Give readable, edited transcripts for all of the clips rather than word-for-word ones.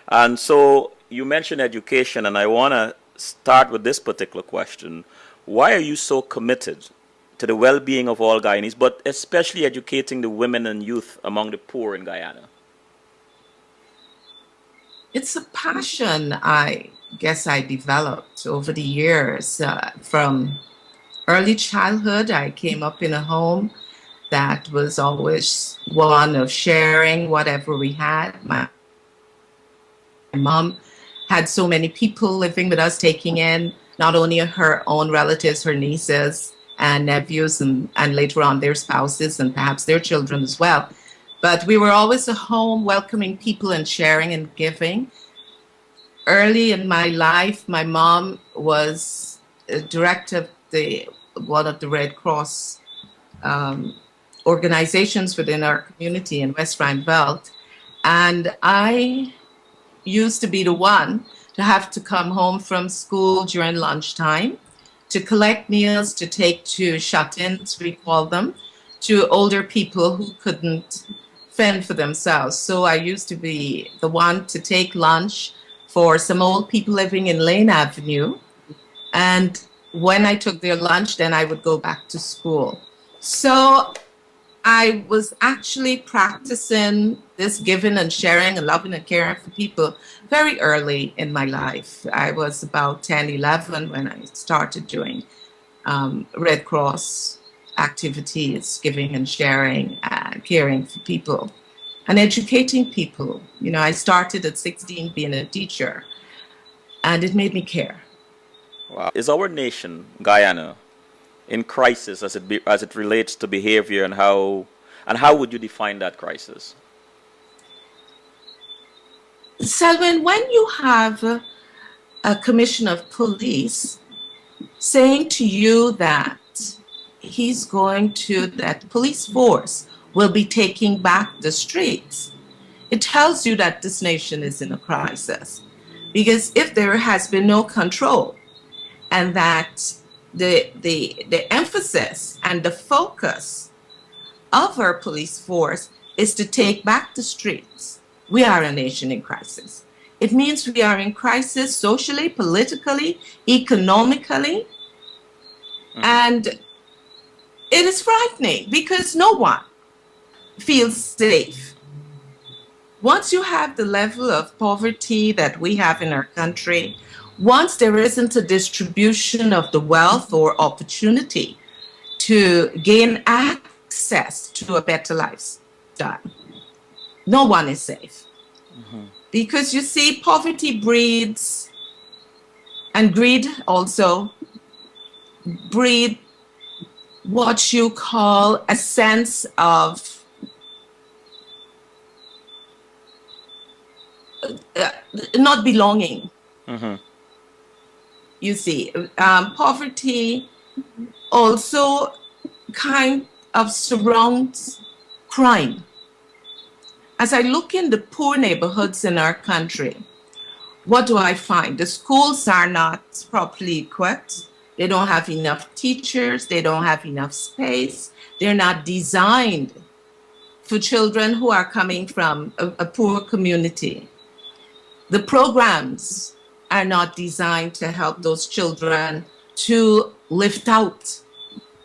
And so you mentioned education, and I want to start with this particular question. Why are you so committed to the well being of all Guyanese, but especially educating the women and youth among the poor in Guyana? It's a passion I guess I developed over the years. From early childhood, I came up in a home that was always one of sharing whatever we had. My mom had so many people living with us, taking in not only her own relatives, her nieces and nephews, and later on their spouses and perhaps their children as well. But we were always a home welcoming people and sharing and giving. Early in my life, my mom was a director of one of the Red Cross organizations within our community in West Rhine Belt. And I used to be the one to have to come home from school during lunchtime to collect meals to take to shut-ins, we call them, to older people who couldn't fend for themselves. So I used to be the one to take lunch for some old people living in Lane Avenue. And when I took their lunch, then I would go back to school. So I was actually practicing this giving and sharing and loving and caring for people very early in my life. I was about 10, 11 when I started doing Red Cross activities, giving and sharing and caring for people and educating people. You know, I started at 16 being a teacher, and it made me care. Wow. Is our nation, Guyana, in crisis as it relates to behavior, and how would you define that crisis? Selwyn, when you have a commissioner of police saying to you that that police force will be taking back the streets, it tells you that this nation is in a crisis. Because if there has been no control, and that the emphasis and the focus of our police force is to take back the streets, we are a nation in crisis. It means we are in crisis socially, politically, economically, and it is frightening because no one feels safe. Once you have the level of poverty that we have in our country, once there isn't a distribution of the wealth or opportunity to gain access to a better lifestyle, no one is safe. Because you see, poverty breeds, and greed also breed what you call a sense of not belonging. You see, poverty also kind of surrounds crime. As I look in the poor neighborhoods in our country, what do I find? The schools are not properly equipped. They don't have enough teachers. They don't have enough space. They're not designed for children who are coming from a poor community. The programs are not designed to help those children to lift out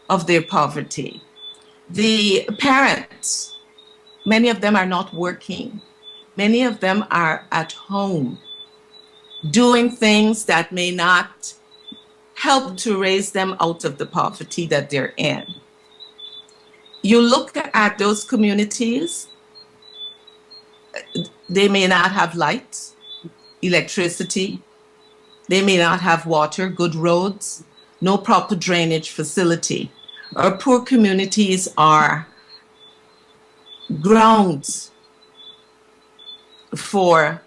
of their poverty. The parents, many of them are not working. Many of them are at home doing things that may not help to raise them out of the poverty that they're in. You look at those communities, they may not have light, electricity, they may not have water, good roads, no proper drainage facility. Our poor communities are grounds for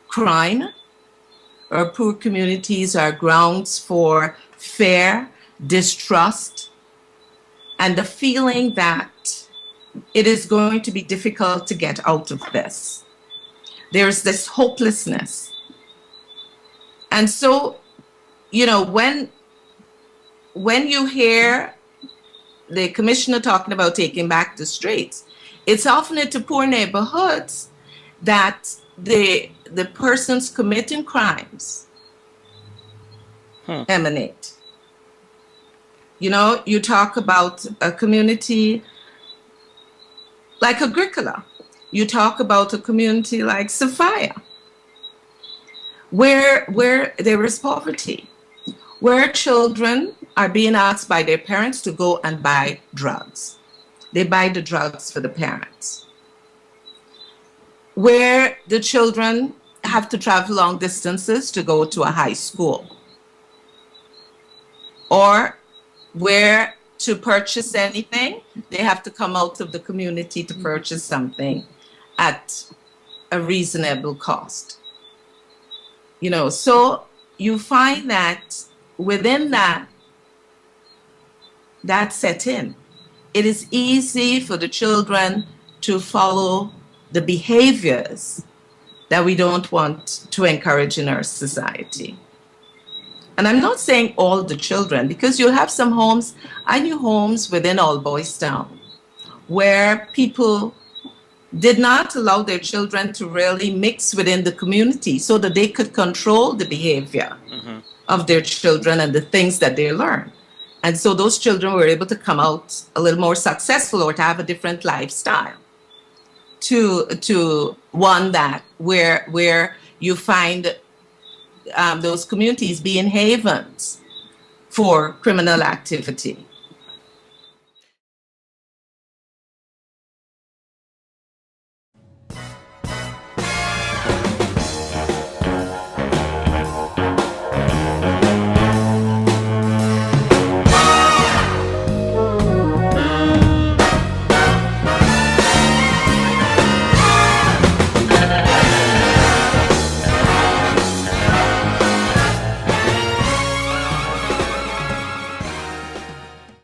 crime. Our poor communities are grounds for fear, distrust, and the feeling that it is going to be difficult to get out of this. There's this hopelessness. And so, you know, when you hear the commissioner talking about taking back the streets, it's often into poor neighborhoods that the persons committing crimes emanate. You know, you talk about a community like Agricola. You talk about a community like Sophia, where there is poverty, where children are being asked by their parents to go and buy drugs. They buy the drugs for the parents. Where the children have to travel long distances to go to a high school. Or where to purchase anything, they have to come out of the community to purchase something at a reasonable cost. You know, so you find that within that set in, it is easy for the children to follow the behaviors that we don't want to encourage in our society. And I'm not saying all the children, because you'll have some homes, I knew homes within Old Boys Town, where people did not allow their children to really mix within the community so that they could control the behavior of their children and the things that they learn. And so those children were able to come out a little more successful or to have a different lifestyle to one that where you find those communities being havens for criminal activity.